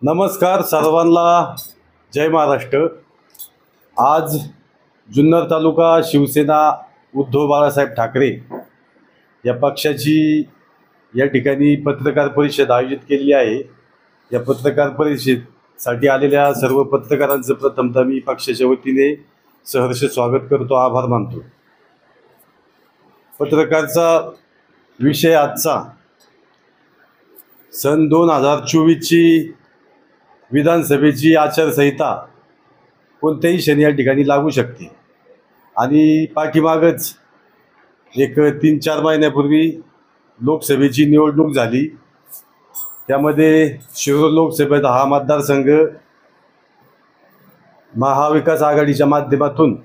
नमस्कार सर्वांना, जय महाराष्ट्र। आज जुन्नर तालुका शिवसेना उद्धव बाळासाहेब ठाकरे या पक्षाची या ठिकाणी पत्रकार परिषद आयोजित केली आहे। या पत्रकार परिषदेसाठी आलेल्या सर्व पत्रकारांचं प्रथमतः मी पक्षाच्या वतीने सहर्ष स्वागत करतो, आभार मानतो। पत्रकारचा विषय आजचा सन 2024ची विधानसभेची आचारसंहिता कोणत्याही क्षणी या ठिकाणी लागू शकते आणि पाठीमागच एक 3-4 महिन्यापूर्वी लोकसभेची निवडणूक झाली। त्यामध्ये शिरूर लोकसभेचा हा मतदारसंघ महाविकास आघाडीच्या माध्यमातून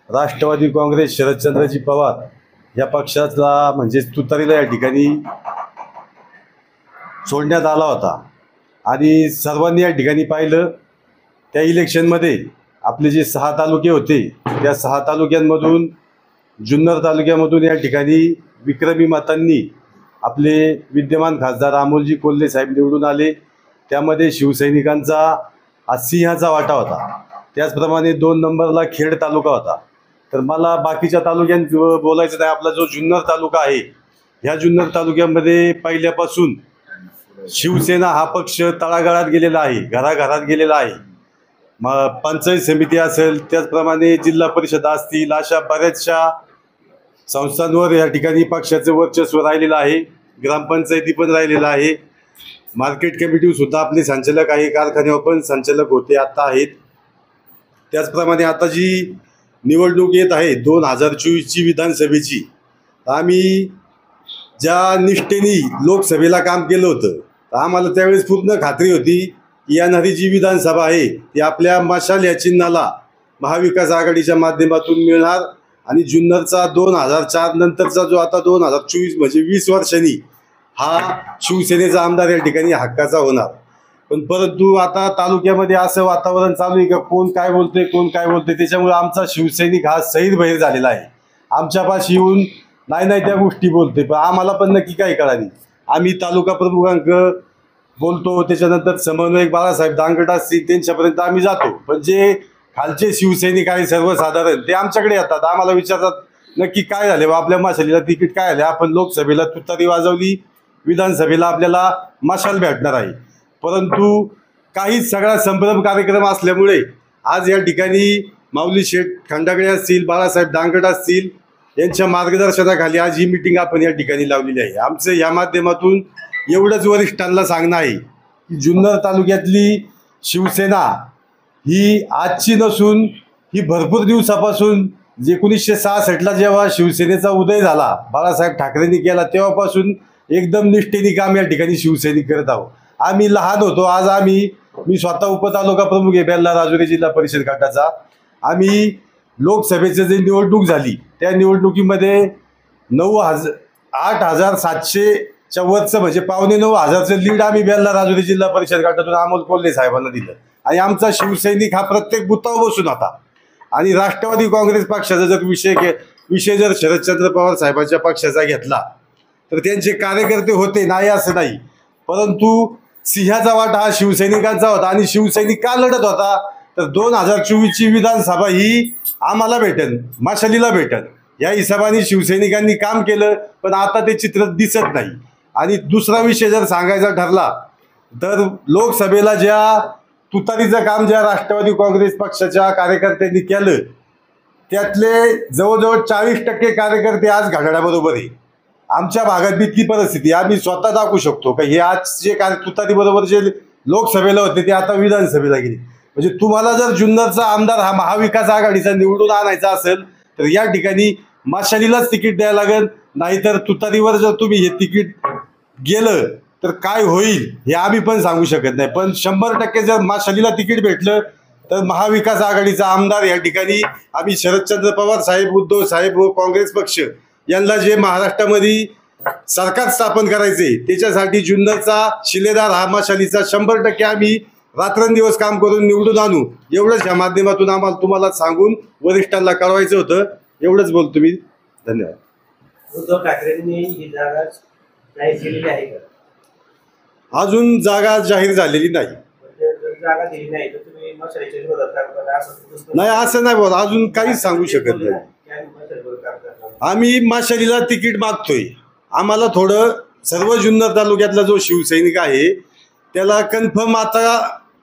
राष्ट्रवादी काँग्रेस शरदचंद्रजी पवार या पक्षाला म्हणजे तुतारीला या ठिकाणी सोडण्यात आला होता आणि सर्वांनी या ठिकाणी पाहिलं त्या इलेक्शनमध्ये आपले जे 6 तालुके होते त्या 6 तालुक्यांमधून जुन्नर तालुक्यामधून या ठिकाणी विक्रमी मतांनी आपले विद्यमान खासदार अमोलजी कोल्हे साहेब निवडून आले। त्यामध्ये शिवसैनिकांचा सिंहाचा वाटा होता। त्याचप्रमाणे 2 नंबरला खेड तालुका होता। तर मला बाकीच्या तालुक्यांत बोलायचं नाही, आपला जो जुन्नर तालुका आहे ह्या जुन्नर तालुक्यामध्ये पहिल्यापासून शिवसेना हा पक्ष तळागाळात गेलेला आहे, घराघरात गेलेला आहे। मग पंचायत समिती असेल, त्याचप्रमाणे जिल्हा परिषद असतील, अशा बऱ्याचशा संस्थांवर या ठिकाणी पक्षाचं वर्चस्व राहिलेलं आहे। ग्रामपंचायती पण राहिलेलं आहे, मार्केट कमिटी सुद्धा आपले संचालक आहे, कारखान्यावर पण संचालक होते, आता आहेत। त्याचप्रमाणे आता जी निवडणूक येत आहे 2024ची विधानसभेची, आम्ही ज्या निष्ठेने लोकसभेला काम केलं होतं आम्हाला त्यावेळेस पूर्ण खात्री होती की येणारी जी विधानसभा आहे ती आपल्या मशाल या चिन्हाला महाविकास आघाडीच्या माध्यमातून मिळणार आणि जुन्नरचा 2004 नंतरचा जो आता 2024 म्हणजे 20 वर्षांनी हा शिवसेनेचा आमदार या ठिकाणी हक्काचा होणार। पण परंतु आता तालुक्यामध्ये असं वातावरण चालू आहे का कोण काय बोलते त्याच्यामुळे आमचा शिवसैनिक हा सैरभैर झालेला आहे। आमच्यापाशी येऊन नाही त्या गोष्टी बोलते, पण आम्हाला पण नक्की काय कळाली। आम्ही तालुका प्रमुखांक बोलतो, त्याच्यानंतर समन्वयक बाळासाहेब दांगट असतील त्यांच्यापर्यंत आम्ही जातो, पण जे खालचे शिवसैनिक आहे सर्वसाधारण ते आमच्याकडे येतात, आम्हाला विचारतात नक्की काय झाले व आपल्या मशालीला तिकीट काय आले। आपण लोकसभेला तुतारी वाजवली, विधानसभेला आपल्याला मशाल भेटणार आहे, परंतु काहीच सगळा संभ्रम कार्यक्रम असल्यामुळे आज या ठिकाणी माऊली शेठ खंडागळे असतील, बाळासाहेब दांगट असतील यांच्या मार्गदर्शनाखाली आज ही मीटिंग आपण या ठिकाणी लावलेली आहे। आमचं या माध्यमातून एवढंच वरिष्ठांना सांगणं आहे की जुन्नर तालुक्यातली शिवसेना ही आजची नसून ही भरपूर दिवसापासून 1966ला जेव्हा शिवसेनेचा उदय झाला बाळासाहेब ठाकरेंनी केला तेव्हापासून एकदम निष्ठेने काम या ठिकाणी शिवसैनिक करत आहोत। आम्ही लहान होतो, आज मी स्वतः उपतालुका प्रमुख आहे बेल्ला राजुरी जिल्हा परिषद गटाचा। आम्ही लोकसभेची जी निवडणूक झाली त्या निवडणुकीमध्ये 8,700च्या वरचं म्हणजे 8,900चं लीड आम्ही बेल्ला राजुरी जिल्हा परिषद गटातून अमोल कोल्हे साहेबांना दिलं आणि आमचा शिवसैनिक हा प्रत्येक बुथावर बसून होता। आणि राष्ट्रवादी काँग्रेस पक्षाचा जर विषय जर शरदचंद्र पवार साहेबांच्या पक्षाचा घेतला तर त्यांचे कार्यकर्ते होते, नाही असं नाही, परंतु सिंहाचा वाटा हा शिवसैनिकांचा होता। आणि शिवसैनिक का लढत होता तर 2024ची विधानसभा ही आम्हाला भेटन, मशालीला भेटन या हिशोबाने शिवसैनिकांनी काम केलं, पण आता ते चित्र दिसत नाही। आणि दुसरा विषय जर सांगायचा ठरला तर लोकसभेला ज्या तुतारीचं काम ज्या राष्ट्रवादी काँग्रेस पक्षाच्या कार्यकर्त्यांनी केलं त्यातले जवळजवळ 40% कार्यकर्ते आज घड्याळाबरोबर आहे। आमच्या भागात बी ती परिस्थिती आम्ही स्वतः दाखवू शकतो का हे आज जे तुतारी बरोबर जे लोकसभेला होते ते आता विधानसभेला गेले। म्हणजे तुम्हाला जर जुन्नरचा आमदार हा महाविकास आघाडीचा निवडून आणायचा असेल तर या ठिकाणी मशालीलाच तिकीट द्यायला लागेल, नाहीतर तुतारीवर जर तुम्ही हे तिकीट गेलं तर काय होईल हे आम्ही पण सांगू शकत नाही। पण 100% जर मशालीला तिकीट भेटलं तर महाविकास आघाडीचा आमदार या ठिकाणी आम्ही शरदचंद्र पवार साहेब, उद्धव साहेब व काँग्रेस पक्ष यांना जे महाराष्ट्रामध्ये सरकार स्थापन करायचे त्याच्यासाठी जुन्नरचा शिलेदार हा मशालीचा 100% आम्ही रात्रंदिवस काम करून निवडून आणू, एवढंच या माध्यमातून आम्हाला तुम्हाला सांगून वरिष्ठांना कळवायचं होतं। एवढंच बोलतो मी, धन्यवाद। उद्धव ठाकरेंनी ही जागा जाहीर केलेली आहे का? अजून जागा जाहीर झालेली नाही. जागा दिली नाही तर तुम्ही मशालीच्या विरोधात करता असं नाही, असं नाही बोल, अजून काहीच सांगू शकत नाही. आम्ही मशालीला तिकीट मागतोय. आम्हाला थोडं सर्व जुन्नर तालुक्यातला जो शिवसैनिक आहे त्याला कन्फर्म आता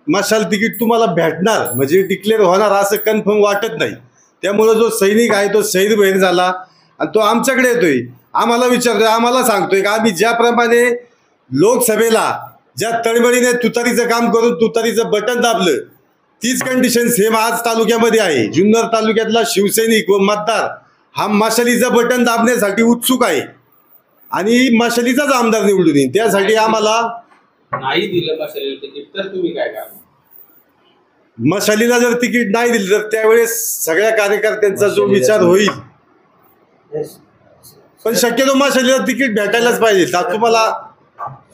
मशाल तिकीट तुम्हाला भेटणार म्हणजे डिक्लेअर होणार असं कन्फर्म वाटत नाही. त्यामुळं जो सैनिक आहे तो शहीद बहीर झाला आणि तो आमच्याकडे येतोय, आम्हाला विचारतोय, आम्हाला सांगतोय की आम्ही ज्याप्रमाणे लोकसभेला ज्या तळमळीने तुतारीचं काम करून तुतारीचं बटन दाबलं तीच कंडिशन सेम आज तालुक्यामध्ये आहे. जुन्नर तालुक्यातला शिवसैनिक व मतदार हा मशालीचं बटन दाबण्यासाठी उत्सुक आहे आणि मशालीचाच आमदार निवडून येईल. त्यासाठी आम्हाला नाही दिलं मशालीला तिकीट तर तुम्ही काय करणार? मशालीला जर तिकीट नाही दिलं तर त्यावेळेस सगळ्या कार्यकर्त्यांचा जो विचार होईल, पण शक्यतो मशालीला तिकीट भेटायलाच पाहिजे. तुम्हाला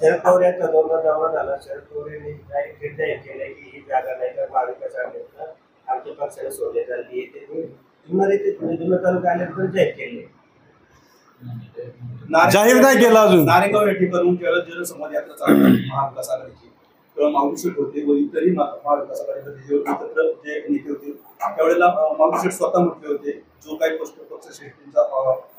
शरद पवार यांचा दौरा झाला. शरद पवार यांनी डायरेक्ट जाहीर केलं की ही जागा नाही तर महाविकास आघाडीला आमच्या पक्षाला सोडण्यात आली आहे. ते जुन्नर तालुका आल्यानंतर जाहीर केले. जाहीर नाही केलं अजून. नारेगाव या ठिकाणून केवळ जनसंवाद यात्रा चालू आहे महाविकास आघाडीची. तेव्हा मावळशेठ होते व इतरही महाविकास आघाडीचे एकत्र जे नेते होते त्यावेळेला मावळशेठ स्वतः म्हटले होते जो काही पक्ष श्रेष्ठींचा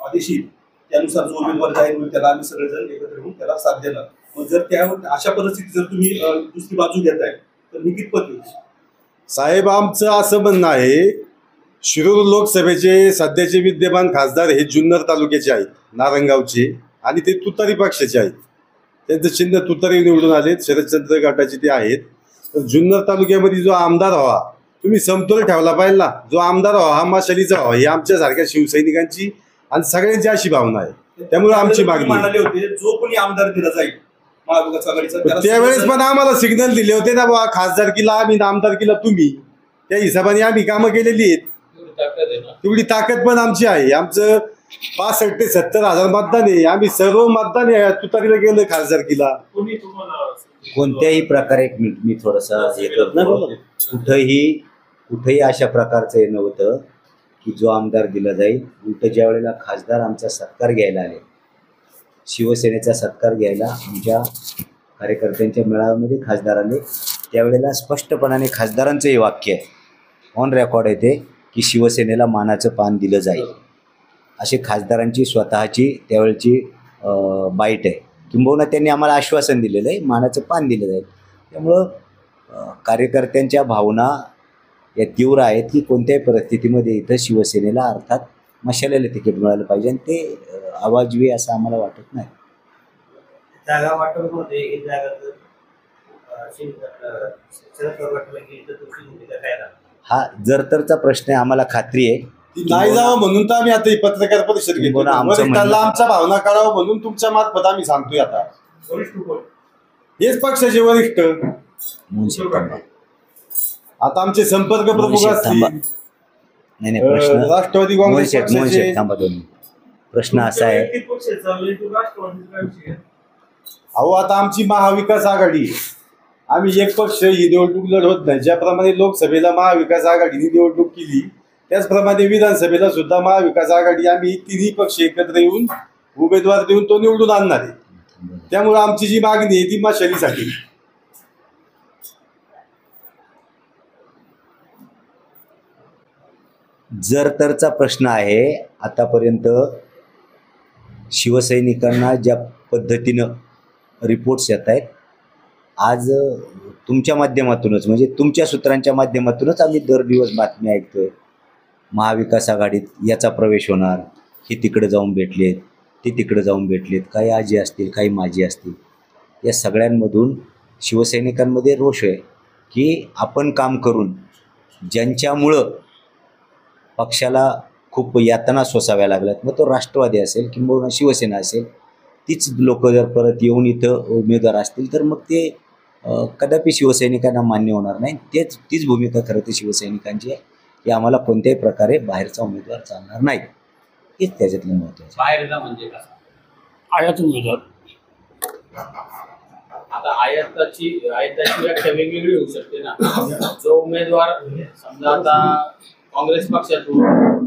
आदेश येईल त्यानुसार जो उमेदवार जाहीर होईल त्याला आम्ही सगळेजण एकत्र येऊन त्याला साथ देणार. मग जर त्या अशा परिस्थितीत जर तुम्ही दुसरी बाजू घेताय तर मी कितपत येईल? साहेब, आमचं असं म्हणणं आहे, शिरूर लोकसभेचे सध्याचे विद्यमान खासदार हे जुन्नर तालुक्याचे आहेत, नारंगावचे, आणि ते तुतारी पक्षाचे आहेत. त्यांचं चिन्ह तुतारी निवडून आलेत, शरदचंद्र गटाचे ते आहेत. तर जुन्नर तालुक्यामध्ये जो आमदार व्हावा तुम्ही समतोल ठेवला पाहिजे ना. जो आमदार व्हावा हा मशालीचा व्हावा ही आमच्यासारख्या शिवसैनिकांची आणि सगळ्यांची अशी भावना आहे. त्यामुळे आमची मागणी म्हणाले होते जो कोणी आमदार दिला जाईल महाविकास आघाडीचा त्यावेळेस पण आम्हाला सिग्नल दिले होते ना बाबा, खासदारकीला आम्ही आमदारकीला तुम्ही. त्या हिशोबाने आम्ही कामं केलेली आहेत. तेवढी ताकद पण आमची आहे. आमचं 65 ते 70 हजार मतदान आहे. आम्ही सर्व मतदान तुतारीला गेलं खासदारकीला. कोणत्याही प्रकारे मी थोडासा हे करतो, कुठेही अशा प्रकारचं हे नव्हतं की जो आमदार दिला जाईल. उलट ज्या वेळेला खासदार आमचा सत्कार घ्यायला आले, शिवसेनेचा सत्कार घ्यायला आमच्या कार्यकर्त्यांच्या मेळाव्यामध्ये खासदार आले, त्यावेळेला स्पष्टपणाने खासदारांचं हे वाक्य आहे, ऑन रेकॉर्ड येते की शिवसेनेला मानाचं पान दिलं जाईल. अशी खासदारांची स्वतःची त्यावेळची बाईट आहे. किंबहुना त्यांनी आम्हाला आश्वासन दिलेलं आहे मानाचं पान दिलं जाईल. त्यामुळं कार्यकर्त्यांच्या भावना या तीव्र आहेत की कोणत्याही परिस्थितीमध्ये इथं शिवसेनेला अर्थात मशालीला तिकीट मिळालं पाहिजे आणि ते अवाजवी असं आम्हाला वाटत नाही. जागा वाटप मध्ये ही जागा जर हा जर तरचा प्रश्न आहे. आम्हाला खात्री आहे नाही जावं म्हणून तर आम्ही आता ही पत्रकार परिषद घेतो. आमच्या भावना कळावं म्हणून तुमच्या मार्फत आम्ही सांगतोय. आता हेच पक्षाचे वरिष्ठ आता आमचे संपर्क प्रमुख असतील. नाही प्रश्न राष्ट्रवादी काँग्रेस थांबा दोन. प्रश्न असा आहे, अहो आता आमची महाविकास आघाडी, आम्ही एक पक्ष ही निवडणूक लढवत नाही. ज्याप्रमाणे लोकसभेला महाविकास आघाडीने निवडणूक केली त्याचप्रमाणे विधानसभेला सुद्धा महाविकास आघाडी आम्ही तिन्ही पक्ष एकत्र येऊन उमेदवार देऊन तो निवडून आणणार आहे. त्यामुळे आमची जी मागणी आहे ती मशालीसाठी. जर तरचा प्रश्न आहे. आतापर्यंत शिवसैनिकांना ज्या पद्धतीनं रिपोर्ट्स येत आहेत, आज तुमच्या माध्यमातूनच म्हणजे तुमच्या सूत्रांच्या माध्यमातूनच आम्ही दर दिवस बातमी ऐकतोय, महाविकास आघाडीत याचा प्रवेश होणार, हे तिकडे जाऊन भेटलेत, ते तिकडे जाऊन भेटलेत, काही आजी असतील काही माजी असतील. या सगळ्यांमधून शिवसैनिकांमध्ये रोष आहे की आपण काम करून ज्यांच्यामुळं पक्षाला खूप यातना सोसाव्या लागल्यात, मग तो राष्ट्रवादी असेल किंवा शिवसेना असेल, तीच लोक जर परत येऊन इथं उमेदवार असतील तर मग ते कदापि शिवसैनिकांना मान्य होणार नाही. तीच भूमिका खरं तर शिवसैनिकांची आहे की आम्हाला कोणत्याही प्रकारे बाहेरचा उमेदवार चालणार नाही. हेच त्याच्यातलं महत्त्वाचं. बाहेरचा म्हणजे कसा? आयात उमेदवार. आता आयाताची व्याख्या वेगवेगळी होऊ शकते ना. जो उमेदवार समजा आता काँग्रेस पक्षातून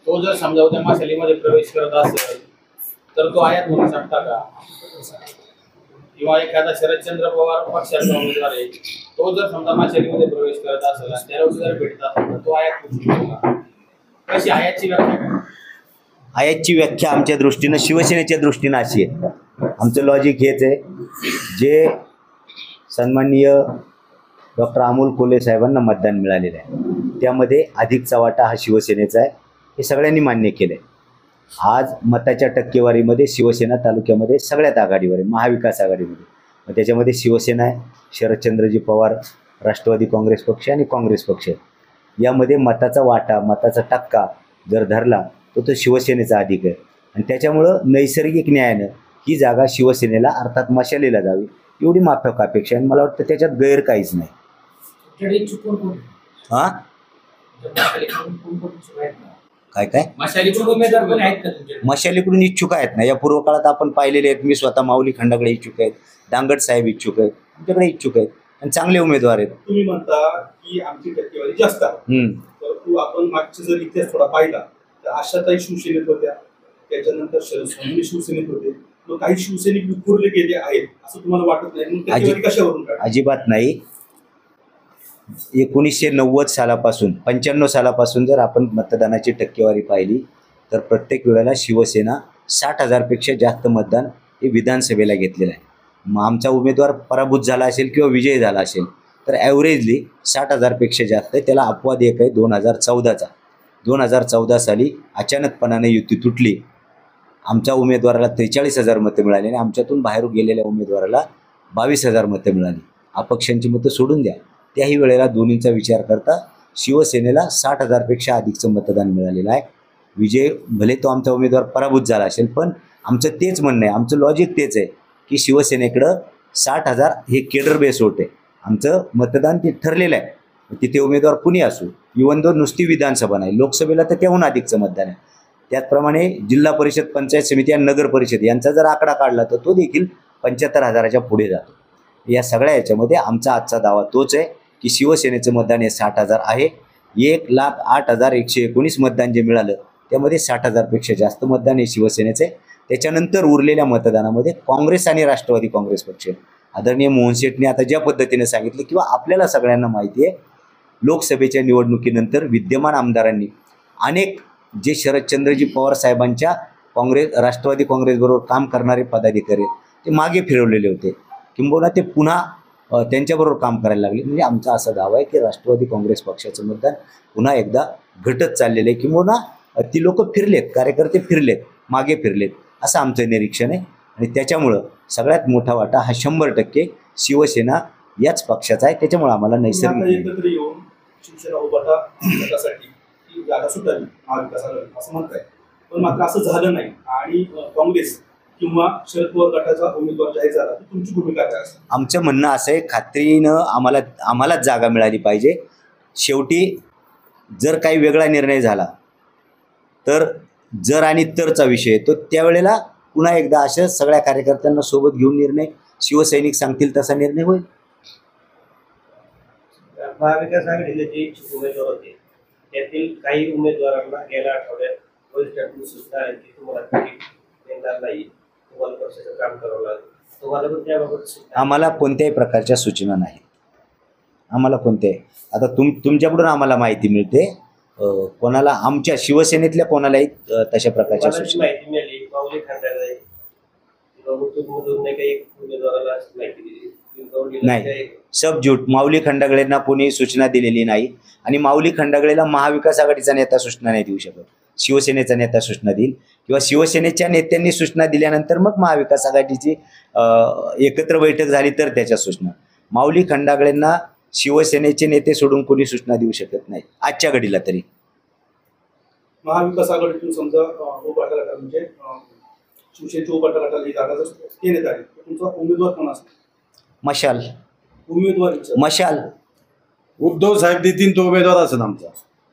तो जर समजा उद्या मशालीमध्ये प्रवेश करत असेल तर तो आयात होऊ शकता का? किंवा एखादा शरदचंद्र पवार पक्षाचा उमेदवार आहे, तो जर समजा माशालीमध्ये प्रवेश करत असेल आणि त्याला जर भेटत असेल तर तो आयात करू शकतो का? कशी आयातची व्याख्या काय? आयातची व्याख्या आमच्या दृष्टीनं, शिवसेनेच्या दृष्टीनं अशी आहे. आमचं लॉजिक हेच आहे, जे सन्माननीय डॉक्टर अमोल कोल्हे साहेबांना मतदान मिळालेलं आहे त्यामध्ये अधिकचा वाटा हा शिवसेनेचा आहे, हे सगळ्यांनी मान्य केलं आहे. आज मताच्या टक्केवारीमध्ये शिवसेना तालुक्यामध्ये सगळ्यात आघाडीवर आहे, महाविकास आघाडीमध्ये. मग त्याच्यामध्ये शिवसेना आहे, शरदचंद्रजी पवार, राष्ट्रवादी काँग्रेस पक्ष आणि काँग्रेस पक्ष आहे. यामध्ये मताचा वाटा, मताचा टक्का जर धरला तो शिवसेनेचा अधिक आहे आणि त्याच्यामुळं नैसर्गिक न्यायानं ही जागा शिवसेनेला अर्थात मशालीला जावी एवढी माफक अपेक्षा आहे. मला वाटतं त्याच्यात गैर काहीच नाही. हां काय काय मशालीचे उमेदवार कोणी आहेत का तुमचे? मशालीकडून इच्छुक आहेत ना, या पूर्व काळात आपण पाहिलेले आहेत. मी स्वतः माऊली खंडाकडे इच्छुक आहेत, दांगट साहेब इच्छुक आहेत, आमच्याकडे इच्छुक आहेत आणि चांगले उमेदवार आहेत. तुम्ही म्हणता की आमची टक्केवारी जास्त आहे, परंतु आपण मागचा जर इतिहास थोडा पाहिला तर आशाताई शिवसेनेत होत्या, त्याच्यानंतर शरद सोनवणे शिवसेनेत होते, मग काही शिवसैनिक विखुरले गेले आहेत असं तुम्हाला वाटत नाही? मग टक्केवारी कशावरून काढली? अजिबात नाही. 1990 सालापासून 95 सालापासून जर आपण मतदानाची टक्केवारी पाहिली तर प्रत्येक वेळेला शिवसेना 60,000पेक्षा जास्त मतदान हे विधानसभेला घेतलेलं आहे. मग आमचा उमेदवार पराभूत झाला असेल किंवा विजयी झाला असेल तर ॲव्हरेजली 60,000पेक्षा जास्त आहे. त्याला अपवाद एक आहे 2014चा. 2014 साली अचानकपणाने युती तुटली. आमच्या उमेदवाराला 43,000 मतं मिळाली आणि आमच्यातून बाहेर गेलेल्या उमेदवाराला 22,000 मतं मिळाली. अपक्षांची मतं सोडून द्या, त्याही वेळेला दोन्हींचा विचार करता शिवसेनेला 60,000पेक्षा अधिकचं मतदान मिळालेलं आहे. विजय भले तो आमचा उमेदवार पराभूत झाला असेल, पण आमचं तेच म्हणणं आहे, आमचं लॉजिक तेच आहे की शिवसेनेकडं 60,000 हे केडर बेस होत आहे. आमचं मतदान ते ठरलेलं आहे. तिथे उमेदवार कुणी असू, इव्हन दो नुसती विधानसभा नाही, लोकसभेला तर त्याहून अधिकचं मतदान आहे. त्याचप्रमाणे जिल्हा परिषद, पंचायत समिती आणि नगर परिषद यांचा जर आकडा काढला तर तो देखील 75,000च्या पुढे जातो. या सगळ्या याच्यामध्ये आमचा आजचा दावा तोच आहे की शिवसेनेचं मतदान हे 60,000 आहे. 1,08,119 मतदान जे मिळालं त्यामध्ये 60,000पेक्षा जास्त मतदान हे शिवसेनेचे. त्याच्यानंतर उरलेल्या मतदानामध्ये काँग्रेस आणि राष्ट्रवादी काँग्रेस पक्ष. आदरणीय मोहन शेठने आता ज्या पद्धतीने सांगितलं किंवा आपल्याला सगळ्यांना माहिती आहे, लोकसभेच्या निवडणुकीनंतर विद्यमान आमदारांनी अनेक जे शरदचंद्रजी पवार साहेबांच्या राष्ट्रवादी काँग्रेसबरोबर काम करणारे पदाधिकारी ते मागे फिरवलेले होते, किंबहुना ते पुन्हा त्यांच्याबरोबर काम करायला लागले. म्हणजे आमचा असा दावा आहे की राष्ट्रवादी काँग्रेस पक्षाचं मतदान पुन्हा एकदा घटत चाललेलं आहे, किंबहुना ती लोक फिरलेत, कार्यकर्ते फिरलेत, मागे फिरलेत असं आमचं निरीक्षण आहे. आणि त्याच्यामुळं सगळ्यात मोठा वाटा हा 100% शिवसेना याच पक्षाचा आहे. त्याच्यामुळे आम्हाला नैसर्गिक एकत्र येऊन शिवसेना उभाटा गटासाठी ही जागा सुटावी महाविकास आघाडी असं म्हणताय, पण मात्र असं झालं नाही आणि काँग्रेस किंवा शरद पवार गटाचा उमेदवार जाहीर झाला तर तुमची भूमिका काय असेल? आमचं म्हणणं असं आहे, खात्रीनं आम्हालाच जागा मिळाली पाहिजे. शेवटी जर काही वेगळा निर्णय झाला तर जर आणि तरचा विषय येतो, त्यावेळेला पुन्हा एकदा अशा सगळ्या कार्यकर्त्यांना सोबत घेऊन निर्णय शिवसैनिक सांगतील तसा निर्णय होईल. महाविकास आघाडीचे जे इच्छुक उमेदवार होते त्यातील काही उमेदवारांना गेल्या आठवड्यात वरिष्ठांनी सूचना आली की तुम्हाला तिकीट मिळणार नाही, तुम्हाला पक्षाचं काम करावं लागेल. तुम्हाला पण त्याबाबत सूचना? आम्हाला कोणत्याही प्रकारच्या सूचना नाही. आम्हाला कोणत्याही, आता तुमच्याकडून आम्हाला माहिती मिळते, कोणाला आमच्या शिवसेनेतल्या कोणालाही तशा प्रकारच्या सूचना माहिती मिळाली. माऊली खंडागळे किंवा मुतूरमधून नाही काही उमेदवाराला माहिती दिली नाही. सब झूट. माऊली खंडागळेंना कोणी सूचना दिलेली नाही आणि माऊली खंडागळेला महाविकास आघाडीचा नेता सूचना नाही देऊ शकत. शिवसेनेचा नेता सूचना देईल किंवा शिवसेनेच्या नेत्यांनी सूचना दिल्यानंतर मग महाविकास आघाडीची एकत्र बैठक झाली तर त्याच्या सूचना. माऊली खंडागळेंना शिवसेनेचे नेते सोडून कोणी सूचना देऊ शकत नाही आजच्या घडीला तरी. महाविकास आघाडीतून समजा उभाटा गटाला म्हणजे शिवसेनेच्या उभाटा गटाला ही जागा जर देण्यात आली तर तुमचा उमेदवार कोण असेल? मशाल. उमेदवारीचं मशाल. उद्धव साहेब देतील तो उमेदवार असेल आमचा.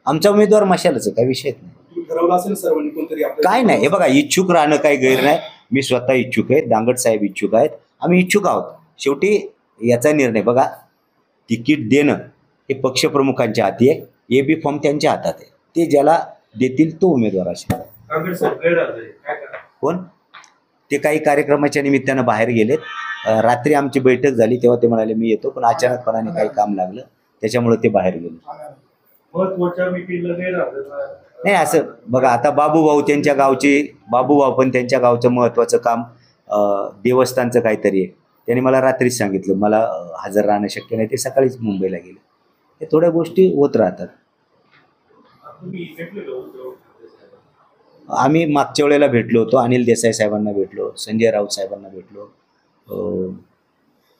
आमचा उमेदवार मशालच आहे, काही विषयच नाही. तुम्ही ठरवलं असेल सर्वांनी कोणतरी काय नाही. हे बघा, इच्छुक राहणं काही गैर नाही. मी स्वतः इच्छुक आहे, दांगट साहेब इच्छुक आहेत, आम्ही इच्छुक आहोत. शेवटी याचा निर्णय बघा, तिकीट देणं हे पक्षप्रमुखांच्या हाती आहे, AB फॉर्म त्यांच्या हातात आहे. ते ज्याला देतील तो उमेदवार असेल. काँग्रेस गैरहजर आहे, काय करा? कोण? ते काही कार्यक्रमाच्या निमित्तानं बाहेर गेलेत, रात्री आमची बैठक झाली तेव्हा ते म्हणाले मी येतो, पण अचानकपणाने काही काम लागलं त्याच्यामुळे ते बाहेर गेले. महत्वाच्या मीटिंगला नाही राहत नाही असं बघा, आता बाबूभाऊ त्यांच्या गावचे, बाबूभाऊ पण त्यांच्या गावचं महत्वाचं काम देवस्थानचं काहीतरी आहे, त्यांनी मला रात्रीच सांगितलं मला हजर राहणं शक्य नाही, ते सकाळीच मुंबईला गेले. हे थोड्या गोष्टी होत राहतात. तुम्ही भेटले का उद्धव? आम्ही मागच्या वेळेला भेटलो होतो, अनिल देसाई साहेबांना भेटलो, संजय राऊत साहेबांना भेटलो,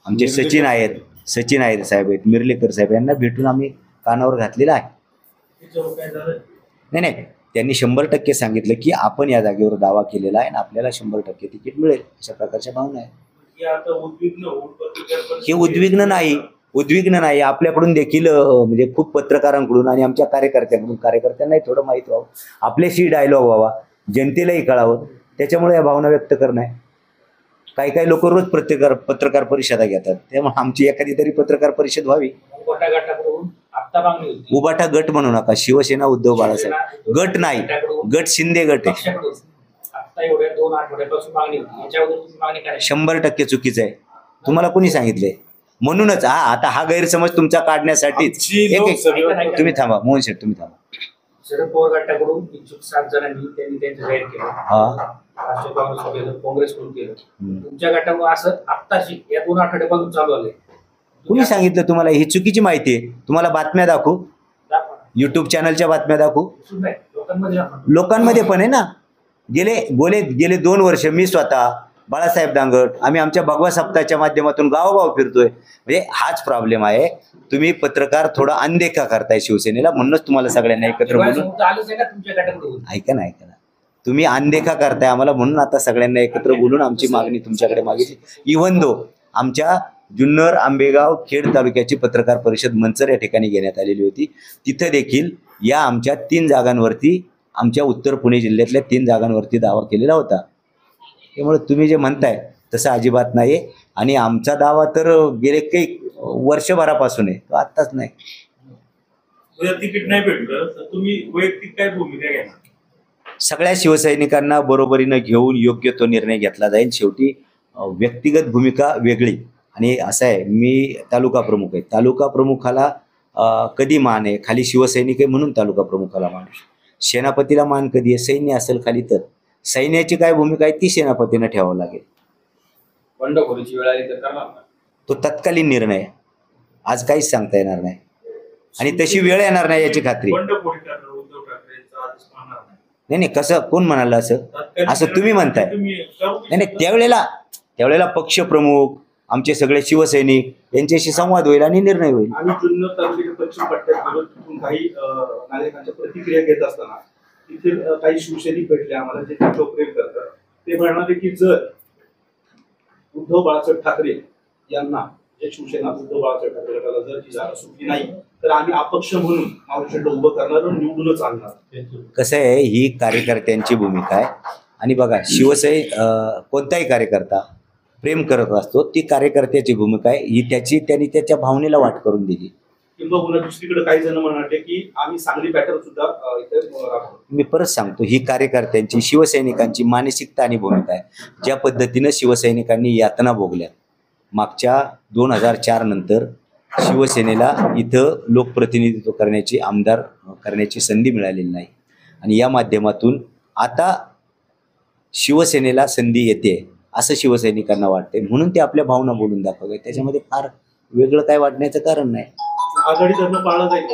आमचे सचिन आहेत साहेब आहेत, मिर्लेकर साहेब यांना भेटून आम्ही कानावर घातलेलं आहे. त्याच्यावर काय झालं? नाही, त्यांनी 100% सांगितलं की आपण या जागेवर दावा केलेला आहे आणि आपल्याला 100% तिकीट मिळेल, अशा प्रकारच्या भावना आहेत. हे आता उद्विग्न होऊन हे उद्विग्न नाही. आपल्याकडून देखील म्हणजे खूप पत्रकारांकडून आणि आमच्या कार्यकर्त्यांनाही थोडं माहीत व्हावं, आपल्याशी डायलॉग व्हावा, जनतेलाही कळावं, त्याच्यामुळे या भावना व्यक्त करणं आहे. काही लोक रोज पत्रकार परिषदा घेतात, त्यामुळे आमची एखादी तरी पत्रकार परिषद व्हावी. उबाटा गट म्हणू नका, शिवसेना उद्धव बाळासाहेब गट नाही, गट शिंदे गट आहे. 100% चुकीचं आहे. तुम्हाला कोणी सांगितलंय? म्हणूनच आता हा गैरसमज तुमचा काढण्यासाठीच तुम्ही थांबा, मोहन शेठ तुम्ही थांबा. शरद पवार गटाकडून इच्छुक 7 जणांनी त्यांनी त्यांचं जाहीर केलं, राष्ट्रवादी काँग्रेस केलं, काँग्रेसकडून केलं. तुमच्या गटावर असं आत्ताशी या 2 आठवड्यापासून चालू आलंय. कुणी सांगितलं तुम्हाला? ही चुकीची माहिती आहे. तुम्हाला बातम्या दाखवू, युट्यूब चॅनलच्या बातम्या दाखवू, लोकांमध्ये पण आहे ना. गेले 2 वर्ष मी स्वतः, बाळासाहेब दांगट, आम्ही आमच्या भगवा सप्ताहाच्या माध्यमातून गावोगाव फिरतोय. म्हणजे हाच प्रॉब्लेम आहे, तुम्ही पत्रकार थोडा अनदेखा करताय शिवसेनेला, म्हणूनच तुम्हाला सगळ्यांना एकत्र बोलून ऐका ना, तुम्ही अनदेखा करताय आम्हाला, म्हणून आता सगळ्यांना एकत्र बोलून आमची मागणी तुमच्याकडे मागितली. इव्हन दो आमच्या जुन्नर, आंबेगाव, खेड तालुक्याची पत्रकार परिषद मंचर या ठिकाणी घेण्यात आलेली होती. तिथं देखील या आमच्या 3 जागांवरती, आमच्या उत्तर पुणे जिल्ह्यातल्या 3 जागांवरती दावा केलेला होता. त्यामुळे तुम्ही जे म्हणताय तसं अजिबात नाही आहे. आणि आमचा दावा तर गेले काही वर्षभरापासून आहे, तो आत्ताच नाही. तिकीट नाही भेटलं तर तुम्ही वैयक्तिक काय भूमिका घेणार? सगळ्या शिवसैनिकांना बरोबरीनं घेऊन योग्य तो निर्णय घेतला जाईल. शेवटी व्यक्तिगत भूमिका वेगळी. आणि असं आहे, मी तालुका प्रमुख आहे, तालुका प्रमुखाला कधी मान आहे, खाली शिवसैनिक आहे म्हणून तालुका प्रमुखाला मान. सेनापतीला मान कधी आहे, सैन्य असेल खाली तर सैन्याची काय भूमिका आहे ती सेनापतीनं ठेवावं लागेल. बंडखोरीची वेळ आली तर करणार ना, तो तत्कालीन निर्णय आहे, आज काहीच सांगता येणार नाही आणि तशी वेळ येणार नाही याची खात्री. नाही, कसं कोण म्हणाल असं तुम्ही म्हणताय? नाही, त्यावेळेला पक्षप्रमुख, आमचे सगळे शिवसैनिक यांच्याशी संवाद होईल आणि निर्णय होईल. आम्ही जुन्नर तालुक्याच्या पश्चिम पट्ट्यात तिथून काही नागरिकांच्या प्रतिक्रिया घेत असताना तिथे काही शिवसैनिक भेटले आम्हाला, जे प्रेम करतात. ते म्हणाले की जर उद्धव बाळासाहेब ठाकरे यांना, जे शिवसेना उद्धव बाळासाहेब ठाकरे गटाला जर ही जागा सुटली नाही तर आम्ही अपक्ष म्हणून मावळशेठ उभं करणार आणि निवडूनच आणणार. कसं आहे, ही कार्यकर्त्यांची भूमिका आहे. आणि बघा, कोणताही कार्यकर्ता प्रेम करत असतो, ती कार्यकर्त्याची भूमिका आहे. ही त्यांनी त्याच्या भावनेला वाट करून दिली. किंवा दुसरीकडे काही जण म्हणाले की आम्ही सांगली पॅटर्न सुद्धा इथे राबवतो. मी परत सांगतो, ही कार्यकर्त्यांची, शिवसैनिकांची मानसिकता आणि भूमिका आहे. ज्या पद्धतीनं शिवसैनिकांनी यातना भोगल्या, मागच्या 2004 नंतर शिवसेनेला इथं लोकप्रतिनिधित्व करण्याची, आमदार करण्याची संधी मिळालेली नाही. आणि या माध्यमातून आता शिवसेनेला संधी येते असं शिवसैनिकांना वाटते, म्हणून ते आपल्या भावना बोलून दाखवतात. त्याच्यामध्ये फार वेगळं काय वाटण्याचं कारण नाही. आघाडी धर्म पाळला जाईल.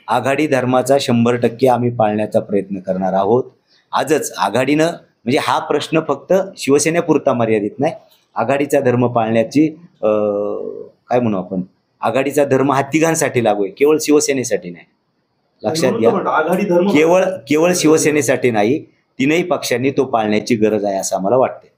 आघाडी धर्माचा 100% आम्ही पाळण्याचा प्रयत्न करणार आहोत. आजच आघाडीनं, म्हणजे हा प्रश्न फक्त शिवसेनेपुरता मर्यादित नाही, आघाडीचा धर्म पाळण्याची काय म्हणू आपण, आघाडीचा धर्म हा तिघांसाठी लागू आहे, केवळ शिवसेनेसाठी नाही. लक्षात घ्या, केवळ शिवसेनेसाठी नाही, 3ही पक्षांनी तो पाळण्याची गरज आहे असं आम्हाला वाटते.